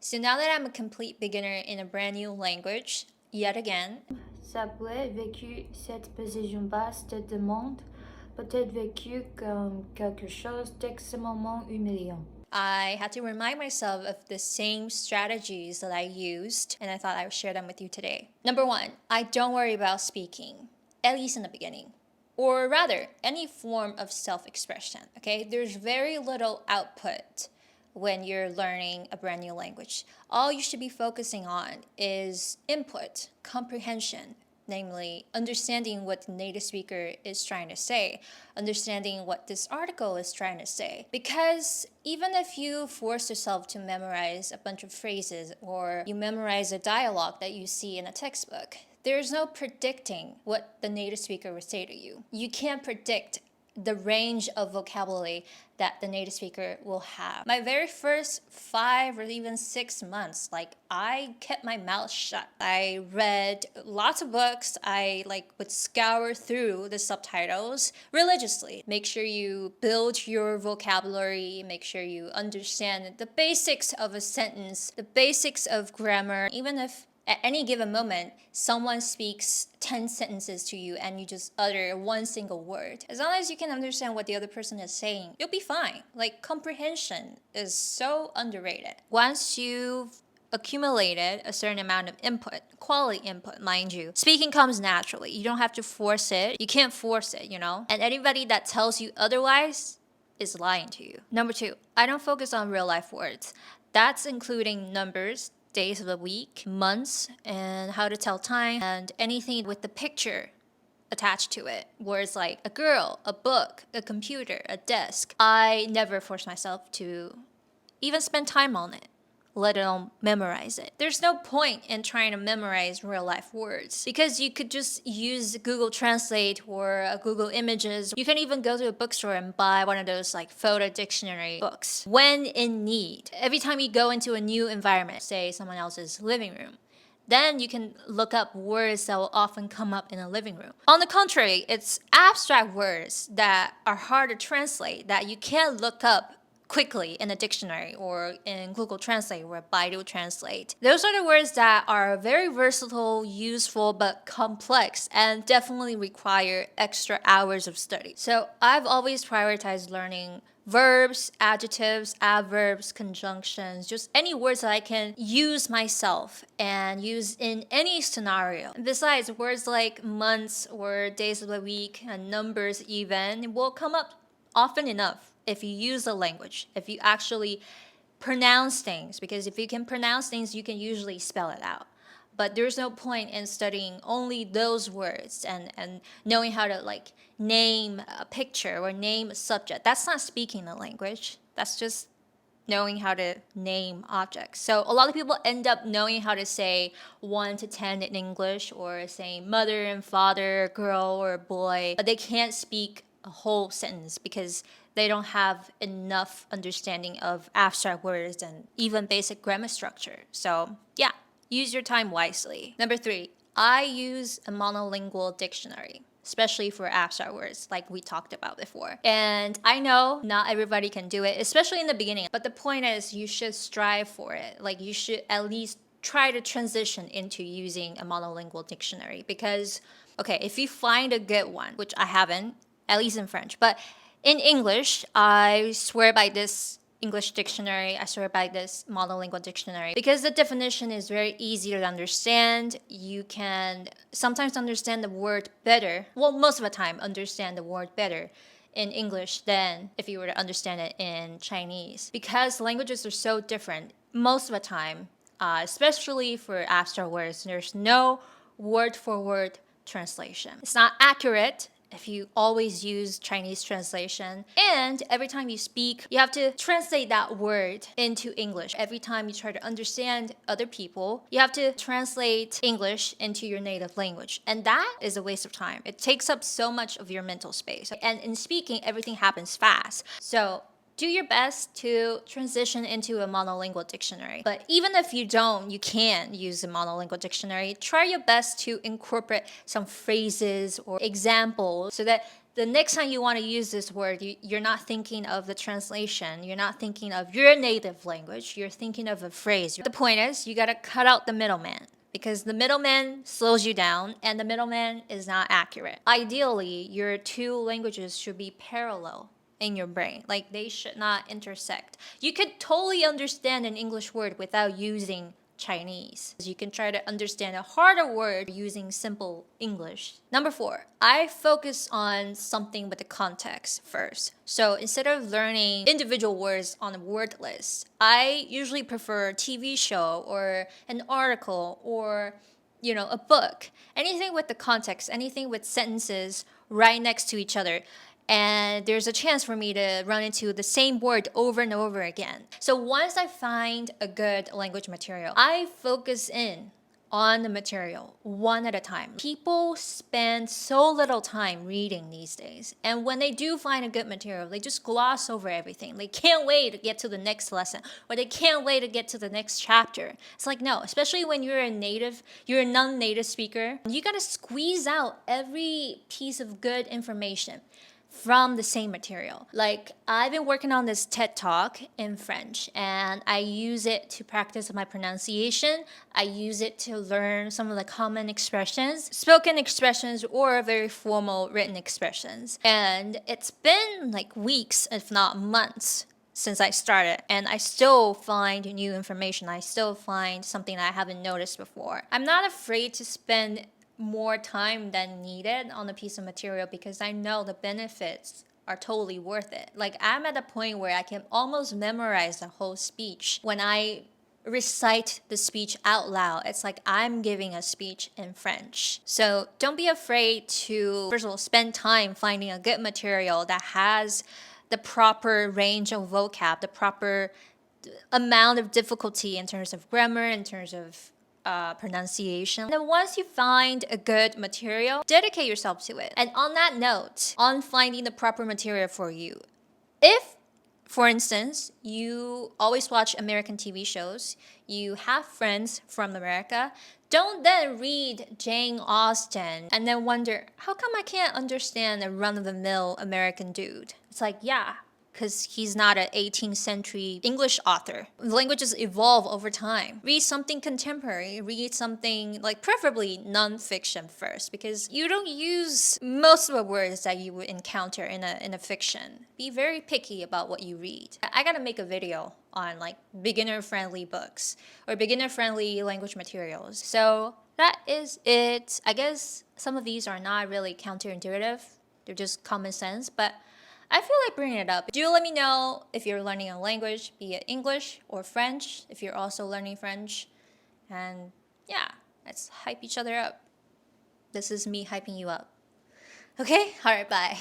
So now that I'm a complete beginner in a brand new language, yet again, Ça pourrait vécu cette position basse te demande, peut-être vécu comme quelque chose d'extrêmement humiliant. I had to remind myself of the same strategies that I used, and I thought I would share them with you today. Number one, I don't worry about speaking, at least in the beginning. Or rather, any form of self-expression, okay? There's very little output when you're learning a brand new language. All you should be focusing on is input, comprehension, namely understanding what the native speaker is trying to say, understanding what this article is trying to say. Because even if you force yourself to memorize a bunch of phrases or you memorize a dialogue that you see in a textbook, there's no predicting what the native speaker will say to you. You can't predict the range of vocabulary that the native speaker will have. My very first 5 or even 6 months, I kept my mouth shut. I read lots of books. I would scour through the subtitles religiously. Make sure you build your vocabulary, make sure you understand the basics of a sentence, the basics of grammar, even if at any given moment, someone speaks 10 sentences to you and you just utter one single word. As long as you can understand what the other person is saying, you'll be fine. Comprehension is so underrated. Once you've accumulated a certain amount of input, quality input, mind you, speaking comes naturally. You don't have to force it. You can't force it, And anybody that tells you otherwise is lying to you. Number 2, I don't focus on real life words. That's including numbers, days of the week, months, and how to tell time, and anything with the picture attached to it. Words like a girl, a book, a computer, a desk. I never force myself to even spend time on it, let alone memorize it. There's no point in trying to memorize real life words because you could just use Google Translate or Google Images. You can even go to a bookstore and buy one of those photo dictionary books when in need. Every time you go into a new environment, say someone else's living room, then you can look up words that will often come up in a living room. On the contrary, it's abstract words that are hard to translate that you can't look up quickly in a dictionary or in Google Translate or Baidu Translate. Those are the words that are very versatile, useful, but complex and definitely require extra hours of study. So I've always prioritized learning verbs, adjectives, adverbs, conjunctions, just any words that I can use myself and use in any scenario. Besides, words like months or days of the week and numbers even will come up often enough if you use the language, if you actually pronounce things, because if you can pronounce things, you can usually spell it out. But there's no point in studying only those words and knowing how to name a picture or name a subject. That's not speaking the language. That's just knowing how to name objects. So a lot of people end up knowing how to say 1 to 10 in English or saying mother and father, girl or boy, but they can't speak a whole sentence because they don't have enough understanding of abstract words and even basic grammar structure. So yeah, use your time wisely. Number 3, I use a monolingual dictionary, especially for abstract words like we talked about before. And I know not everybody can do it, especially in the beginning. But the point is you should strive for it. You should at least try to transition into using a monolingual dictionary because, okay, if you find a good one, which I haven't, at least in French, but in English, I swear by this English dictionary, I swear by this monolingual dictionary because the definition is very easy to understand. You can sometimes understand the word better. Well, most of the time, understand the word better in English than if you were to understand it in Chinese. Because languages are so different, most of the time, especially for abstract words, there's no word-for-word translation. It's not accurate if you always use Chinese translation. And every time you speak, you have to translate that word into English. Every time you try to understand other people, you have to translate English into your native language. And that is a waste of time. It takes up so much of your mental space. And in speaking, everything happens fast. So do your best to transition into a monolingual dictionary. But even if you can use a monolingual dictionary, try your best to incorporate some phrases or examples so that the next time you want to use this word, you're not thinking of the translation. You're not thinking of your native language. You're thinking of a phrase. The point is, you got to cut out the middleman because the middleman slows you down and the middleman is not accurate. Ideally, your two languages should be parallel in your brain. Like they should not intersect. You could totally understand an English word without using Chinese. You can try to understand a harder word using simple English. Number 4, I focus on something with the context first. So instead of learning individual words on a word list, I usually prefer a TV show or an article or a book. Anything with the context, anything with sentences right next to each other. And there's a chance for me to run into the same word over and over again. So once I find a good language material, I focus in on the material one at a time. People spend so little time reading these days. And when they do find a good material, they just gloss over everything. They can't wait to get to the next lesson or they can't wait to get to the next chapter. It's like, no, especially when you're a non-native speaker, you gotta squeeze out every piece of good information from the same material. Like I've been working on this TED Talk in French and I use it to practice my pronunciation. I use it to learn some of the common expressions, spoken expressions or very formal written expressions. And it's been like weeks, if not months, since I started, and I still find new information. I still find something that I haven't noticed before. I'm not afraid to spend more time than needed on a piece of material because I know the benefits are totally worth it. Like I'm at a point where I can almost memorize the whole speech. When I recite the speech out loud, it's like I'm giving a speech in French. So don't be afraid to, first of all, spend time finding a good material that has the proper range of vocab, the proper amount of difficulty in terms of grammar, in terms of pronunciation. And then once you find a good material, dedicate yourself to it. And on that note, on finding the proper material for you, if, for instance, you always watch American TV shows, you have friends from America, don't then read Jane Austen and then wonder, how come I can't understand a run-of-the-mill American dude? It's like, yeah, because he's not an 18th century English author. Languages evolve over time. Read something contemporary, read something like preferably non-fiction first, because you don't use most of the words that you would encounter in a fiction. Be very picky about what you read. I gotta make a video on like beginner-friendly books or beginner-friendly language materials. So that is it. I guess some of these are not really counterintuitive. They're just common sense, but I feel like bringing it up. Do let me know if you're learning a language, be it English or French, if you're also learning French. And yeah, let's hype each other up. This is me hyping you up. Okay? All right, bye.